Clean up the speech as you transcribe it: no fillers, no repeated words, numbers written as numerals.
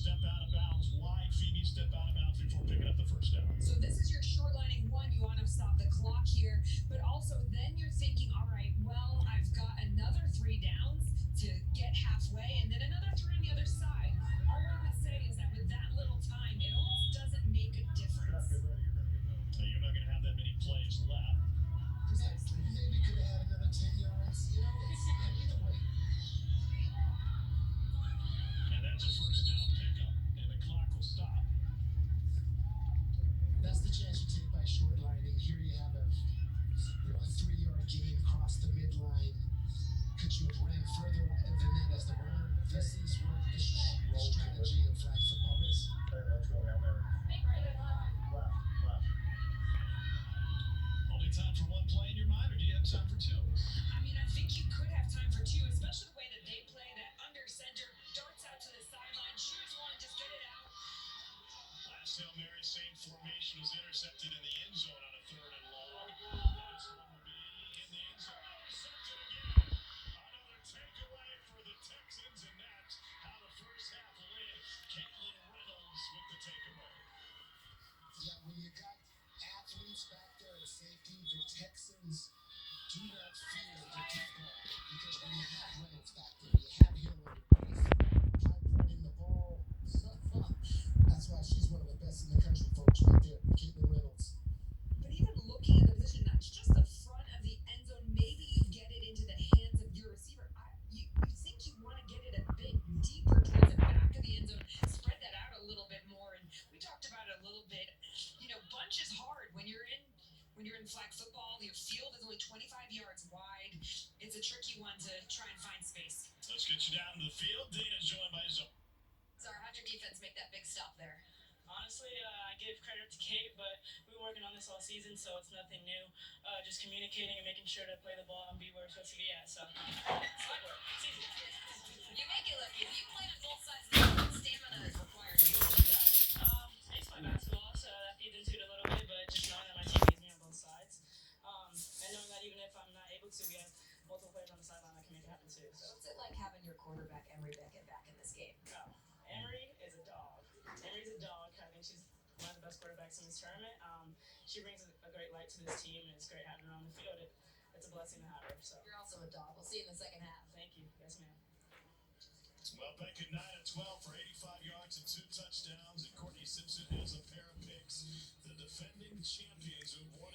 step out of bounds. Why Phoebe step out of bounds before picking up the first down? So this is your short lining one. You want to stop the clock here, but also then you're thinking, all right, well, I've got another 3 downs to get halfway, and then another 3 on the other side. All I would say is that with that little time, it almost doesn't make a difference. You're not going to have that many plays left. Precisely. Maybe could have had another 10 yards. It's either way. And that's a first down pickup, and the clock will stop. That's the chance you take by short lining. Here you have a 3-yard gain across the midline. Could you have ran further than that as the runner? This is what the strategy of flag football is. Let's go, Hail Mary. Left. Only time for one play in your mind, or do you have time for 2? I mean, I think you could have time for 2, especially the way that they play that under center, darts out to the sideline, shoots one, just get it out. Last Hail Mary, same formation, was intercepted in the end zone on a 3rd and long. This one will be in the end zone. Intercepted again. Another takeaway for the Texans, and that's how the first half will end. Caitlin Reynolds with the takeaway. Yeah, when you got athletes back there at safety, the Texans do not fear the deep ball. Because when you have Reynolds back there, you have him on your pipe running the ball. That's why she's one of the best in the country, folks, right there. Caitlin Reynolds. But even looking at the position, that's just the front of the end zone. Maybe you get it into the hands of your receiver. You think you want to get it a bit deeper towards the back of the end zone, spread that out a little bit more. And we talked about it a little bit. Bunch is hard when you're in flag football. Your field is only 25 yards wide. It's a tricky one to try and find space. Let's get you down to the field. Dana's joined by Zoe. Zara, how'd your defense make that big stop there? Honestly, I give credit to Kate, but we've been working on this all season, so it's nothing new. Just communicating and making sure to play the ball and be where it's supposed to be at. So, slight work. It's easy. You make it look. If you played on both sides, stamina is required to be able to do that. It's my basketball, so that feeds into it a little bit, but just knowing that my team needs me on both sides. And knowing that even if I'm not able to, we have multiple players on the sideline that can make it happen too. So. What's it like having your quarterback, Emery Beckett, back in this game? Oh, Emery is a dog. Emery's a dog. I think she's one of the best quarterbacks in this tournament. She brings a great light to this team, and it's great having her on the field. It's a blessing to have her. So. You're also a dog. We'll see you in the second half. Thank you. Yes, ma'am. Well, Beckett 9 of 12 for 85 yards and 2 touchdowns, and Courtney Simpson has a pair of picks. The defending champions who won